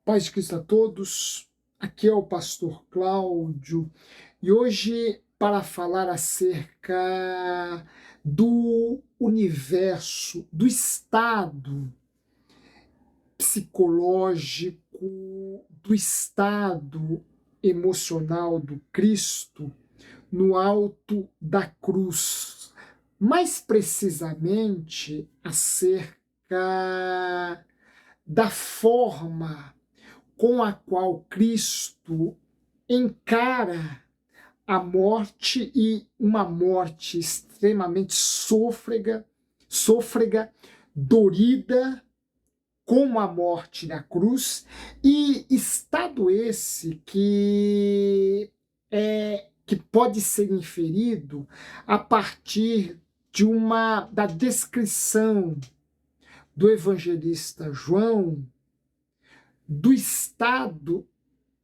Paz de Cristo a todos, aqui é o pastor Cláudio e hoje para falar acerca do universo, do estado psicológico, do estado emocional do Cristo no alto da cruz, mais precisamente acerca da forma com a qual Cristo encara a morte e uma morte extremamente sôfrega, dorida, como a morte na cruz, e estado esse que pode ser inferido a partir da descrição do evangelista João do estado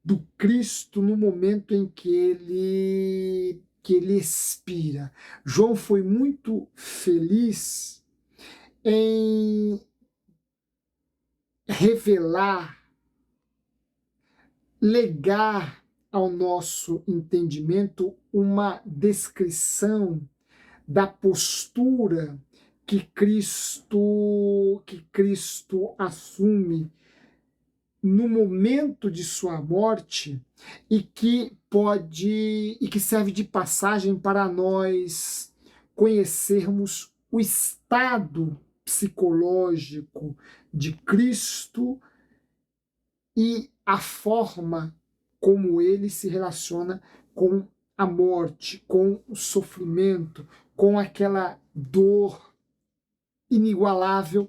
do Cristo no momento em que ele expira. João foi muito feliz em revelar, legar ao nosso entendimento uma descrição da postura que Cristo assume no momento de sua morte e que serve de passagem para nós conhecermos o estado psicológico de Cristo e a forma como ele se relaciona com a morte, com o sofrimento, com aquela dor inigualável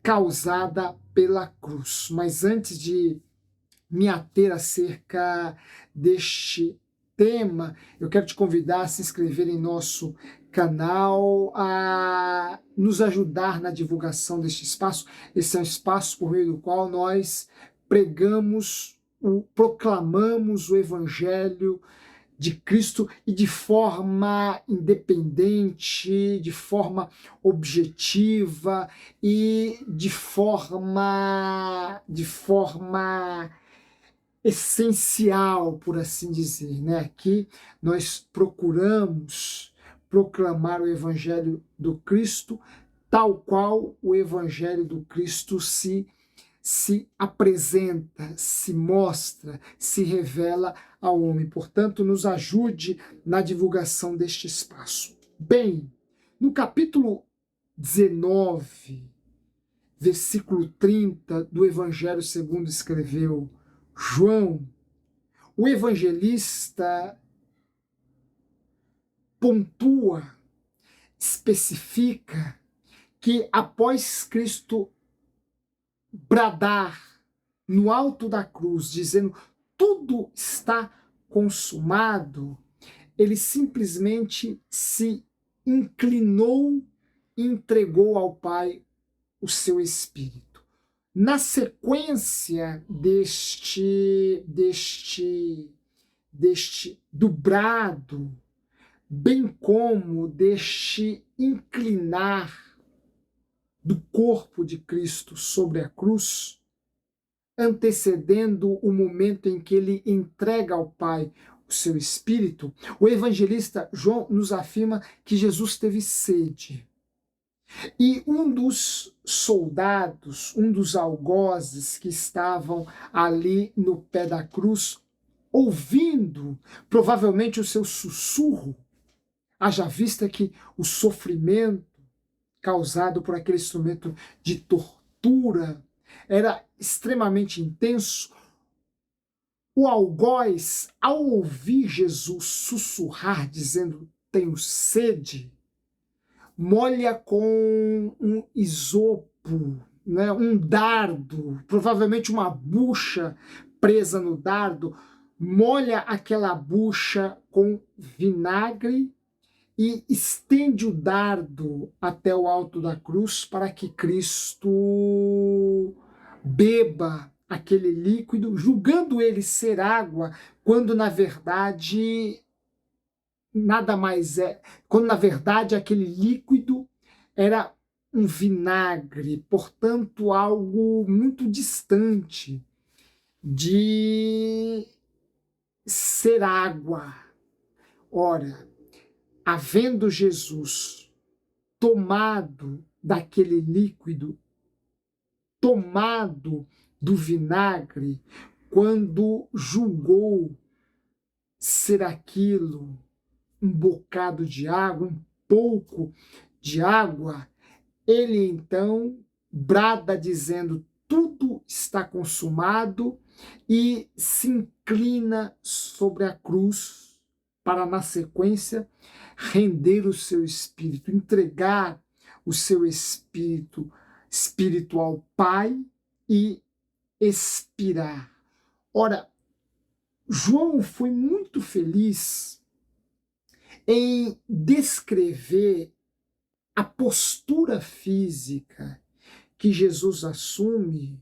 causada pela cruz. Mas antes de me ater acerca deste tema, eu quero te convidar a se inscrever em nosso canal, a nos ajudar na divulgação deste espaço. Esse é um espaço por meio do qual nós proclamamos o Evangelho de Cristo e de forma independente, de forma objetiva e de forma essencial, por assim dizer, né? Aqui nós procuramos proclamar o Evangelho do Cristo tal qual o Evangelho do Cristo se apresenta, se mostra, se revela ao homem. Portanto, nos ajude na divulgação deste espaço. Bem, no capítulo 19, versículo 30 do Evangelho segundo escreveu João, o evangelista pontua, especifica que após Cristo bradar no alto da cruz, dizendo tudo está consumado, ele simplesmente se inclinou e entregou ao Pai o seu espírito. Na sequência do brado, bem como deste inclinar do corpo de Cristo sobre a cruz, antecedendo o momento em que ele entrega ao Pai o seu espírito, o evangelista João nos afirma que Jesus teve sede. E um dos soldados, um dos algozes que estavam ali no pé da cruz, ouvindo provavelmente o seu sussurro, haja vista que o sofrimento causado por aquele instrumento de tortura era extremamente intenso, o algoz, ao ouvir Jesus sussurrar, dizendo, tenho sede, molha com um isopo, né, um dardo, provavelmente uma bucha presa no dardo, molha aquela bucha com vinagre e estende o dardo até o alto da cruz para que Cristo beba aquele líquido, julgando ele ser água, quando na verdade nada mais é, quando na verdade aquele líquido era um vinagre, portanto algo muito distante. de ser água. Ora, havendo Jesus tomado daquele líquido, tomado do vinagre, quando julgou ser aquilo um bocado de água, um pouco de água, ele então brada dizendo: tudo está consumado, e se inclina sobre a cruz para, na sequência, render o seu espírito, entregar o seu espírito ao Pai e expirar. Ora, João foi muito feliz em descrever a postura física que Jesus assume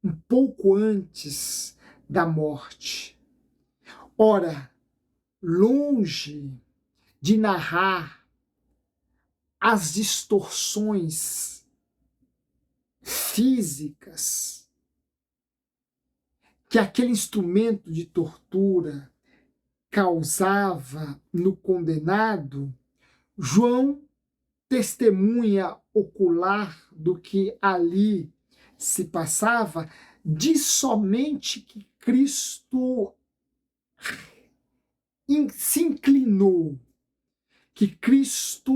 um pouco antes da morte. Ora, longe de narrar as distorções físicas que aquele instrumento de tortura causava no condenado, João, testemunha ocular do que ali se passava, diz somente que Cristo se inclinou, que Cristo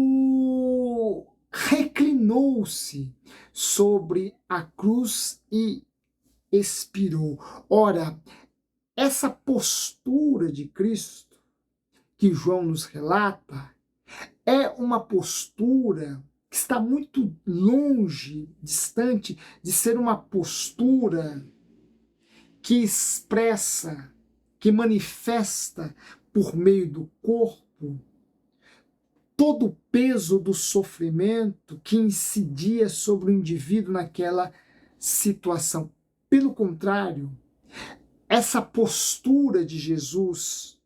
reclinou-se sobre a cruz e expirou. Ora, essa postura de Cristo que João nos relata é uma postura que está muito longe, distante de ser uma postura que expressa, que manifesta por meio do corpo todo o peso do sofrimento que incidia sobre o indivíduo naquela situação. Pelo contrário, essa postura de Jesus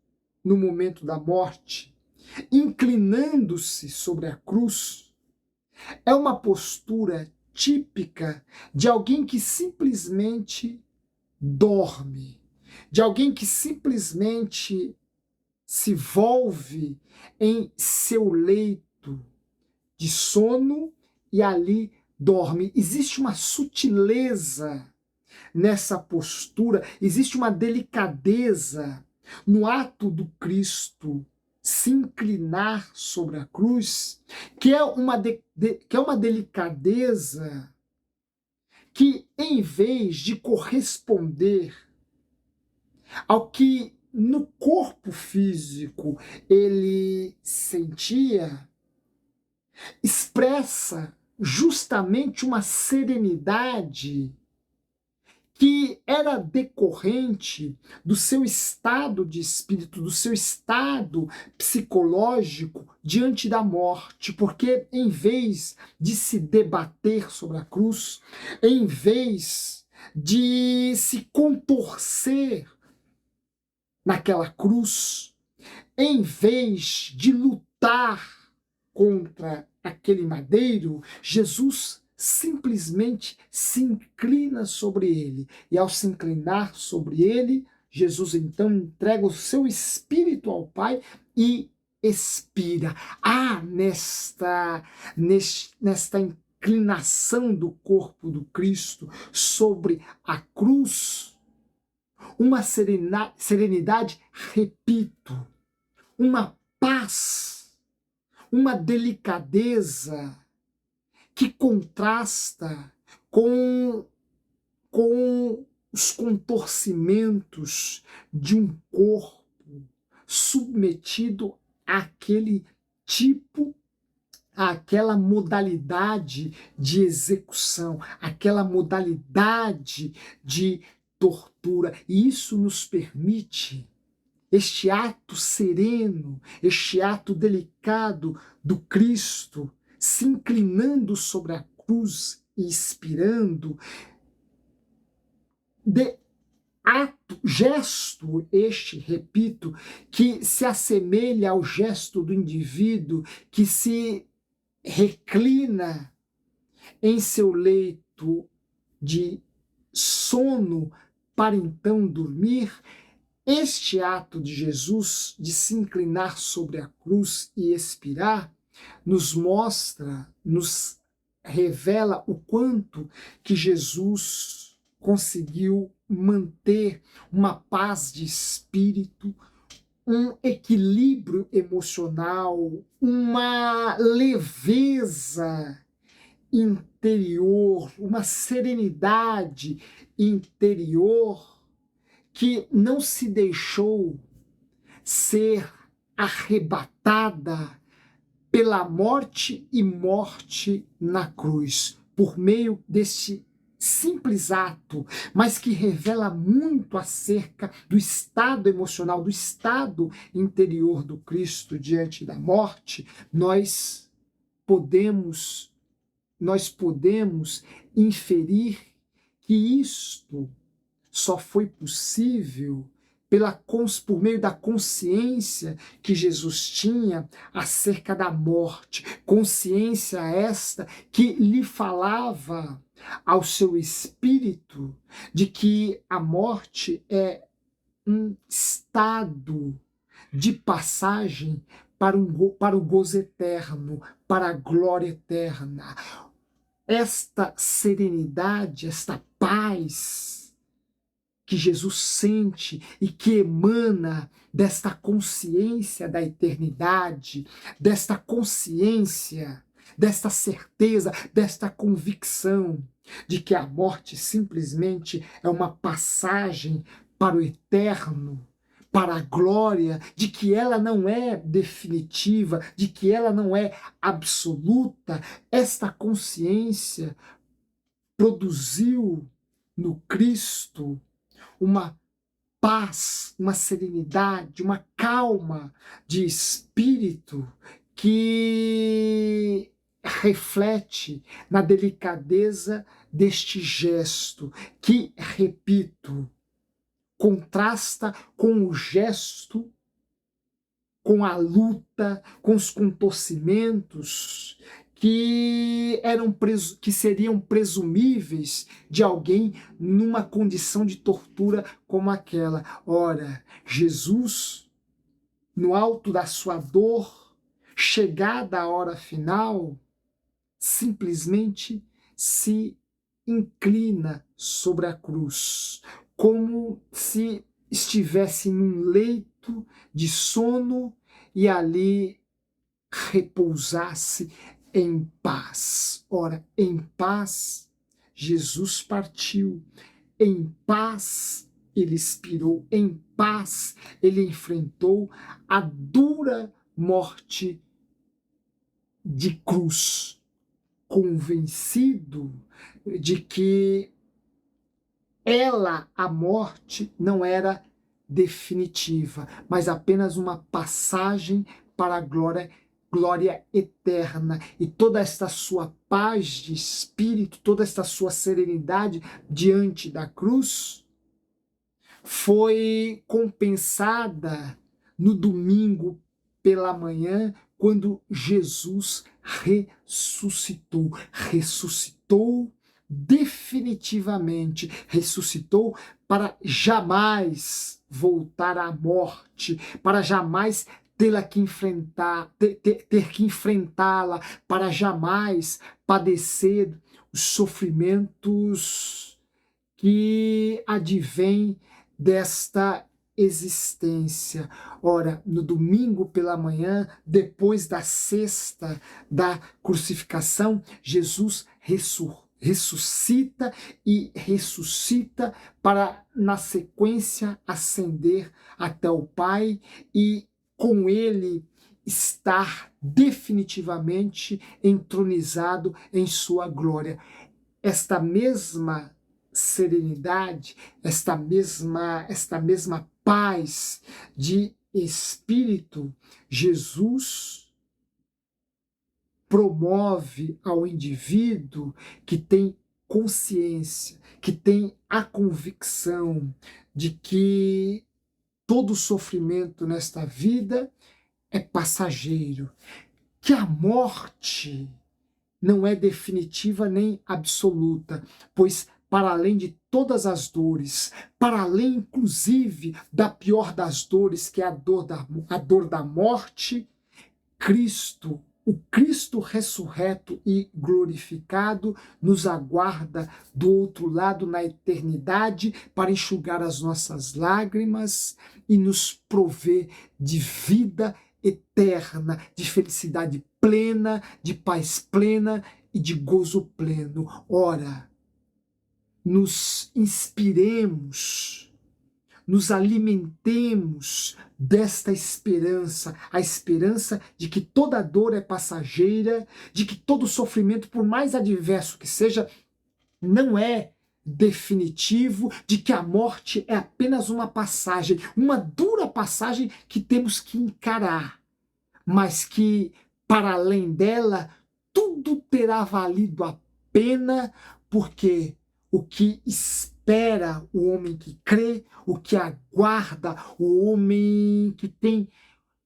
no momento da morte, inclinando-se sobre a cruz, é uma postura típica de alguém que simplesmente dorme, de alguém que simplesmente se volve em seu leito de sono e ali dorme. Existe uma sutileza nessa postura, existe uma delicadeza no ato do Cristo se inclinar sobre a cruz, que é uma delicadeza que, em vez de corresponder ao que no corpo físico ele sentia, expressa justamente uma serenidade que era decorrente do seu estado de espírito, do seu estado psicológico diante da morte, porque em vez de se debater sobre a cruz, em vez de se contorcer naquela cruz, em vez de lutar contra aquele madeiro, Jesus simplesmente se inclina sobre ele. E ao se inclinar sobre ele, Jesus então entrega o seu espírito ao Pai e expira. Há nesta inclinação do corpo do Cristo sobre a cruz uma serenidade, repito, uma paz, uma delicadeza que contrasta com os contorcimentos de um corpo submetido àquele tipo, àquela modalidade de execução, àquela modalidade de tortura. E isso nos permite este ato sereno, este ato delicado do Cristo se inclinando sobre a cruz e expirando, gesto este, repito, que se assemelha ao gesto do indivíduo que se reclina em seu leito de sono para então dormir, este ato de Jesus de se inclinar sobre a cruz e expirar nos mostra, nos revela o quanto que Jesus conseguiu manter uma paz de espírito, um equilíbrio emocional, uma leveza interior, uma serenidade interior que não se deixou ser arrebatada pela morte e morte na cruz, por meio deste simples ato, mas que revela muito acerca do estado emocional, do estado interior do Cristo diante da morte. Podemos nós podemos inferir que isto só foi possível por meio da consciência que Jesus tinha acerca da morte, consciência esta que lhe falava ao seu espírito de que a morte é um estado de passagem para o gozo eterno, para a glória eterna. Esta serenidade, esta paz que Jesus sente e que emana desta consciência da eternidade, desta consciência, desta certeza, desta convicção de que a morte simplesmente é uma passagem para o eterno, para a glória, de que ela não é definitiva, de que ela não é absoluta. Esta consciência produziu no Cristo uma paz, uma serenidade, uma calma de espírito que reflete na delicadeza deste gesto, que, repito, contrasta com o gesto, com a luta, com os contorcimentos que seriam presumíveis de alguém numa condição de tortura como aquela. Ora, Jesus, no alto da sua dor, chegada a hora final, simplesmente se inclina sobre a cruz, como se estivesse num leito de sono e ali repousasse em paz. Ora, em paz, Jesus partiu, em paz ele expirou, em paz ele enfrentou a dura morte de cruz, convencido de que a morte, não era definitiva, mas apenas uma passagem para a glória eterna. E toda esta sua paz de espírito, toda esta sua serenidade diante da cruz foi compensada no domingo pela manhã, quando Jesus ressuscitou. Ressuscitou definitivamente, ressuscitou para jamais voltar à morte, para jamais ter que enfrentá-la, para jamais padecer os sofrimentos que advêm desta existência. Ora, no domingo pela manhã, depois da sexta da crucificação, Jesus ressuscita e ressuscita para, na sequência, ascender até o Pai e com ele estar definitivamente entronizado em sua glória. Esta mesma serenidade, esta mesma paz de espírito, Jesus promove ao indivíduo que tem consciência, que tem a convicção de que todo sofrimento nesta vida é passageiro, que a morte não é definitiva nem absoluta, pois para além de todas as dores, para além, inclusive, da pior das dores, que é a dor da morte. Cristo, o Cristo ressurreto e glorificado, nos aguarda do outro lado na eternidade para enxugar as nossas lágrimas e nos prover de vida eterna, de felicidade plena, de paz plena e de gozo pleno. Ora, nos inspiremos, nos alimentemos desta esperança, a esperança de que toda dor é passageira, de que todo sofrimento, por mais adverso que seja, não é definitivo, de que a morte é apenas uma passagem, uma dura passagem que temos que encarar, mas que, para além dela, tudo terá valido a pena, porque o que espera o homem que crê, o que aguarda o homem que tem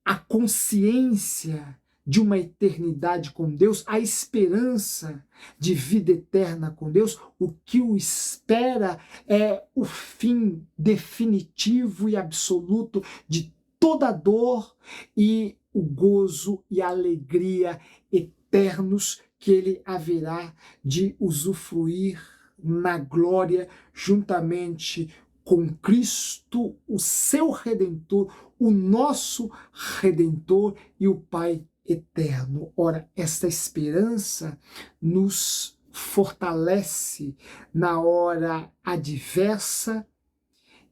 a consciência de uma eternidade com Deus, a esperança de vida eterna com Deus, o que o espera é o fim definitivo e absoluto de toda dor e o gozo e a alegria eternos que ele haverá de usufruir na glória, juntamente com Cristo, o seu Redentor, o nosso Redentor e o Pai eterno. Ora, esta esperança nos fortalece na hora adversa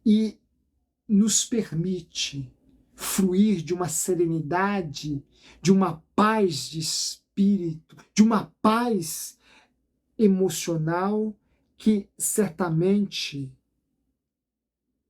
e nos permite fluir de uma serenidade, de uma paz de espírito, de uma paz emocional que certamente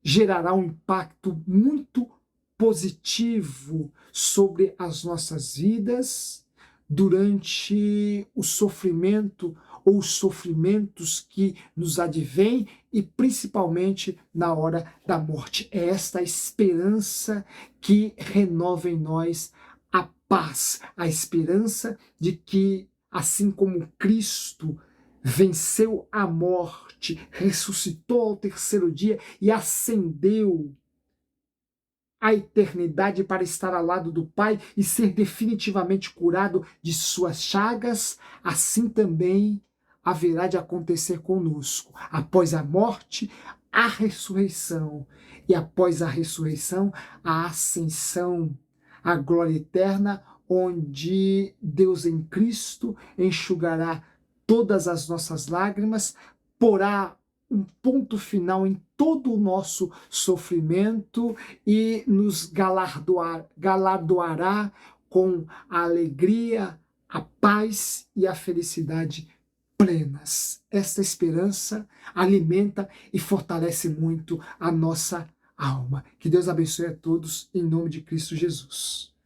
gerará um impacto muito positivo sobre as nossas vidas durante o sofrimento ou os sofrimentos que nos advêm e principalmente na hora da morte. É esta esperança que renova em nós a paz, a esperança de que, assim como Cristo venceu a morte, ressuscitou ao terceiro dia e ascendeu à eternidade para estar ao lado do Pai e ser definitivamente curado de suas chagas, assim também haverá de acontecer conosco. Após a morte, a ressurreição, e após a ressurreição, a ascensão, a glória eterna, onde Deus em Cristo enxugará todas as nossas lágrimas, porá um ponto final em todo o nosso sofrimento e nos galardoará com a alegria, a paz e a felicidade plenas. Esta esperança alimenta e fortalece muito a nossa alma. Que Deus abençoe a todos em nome de Cristo Jesus.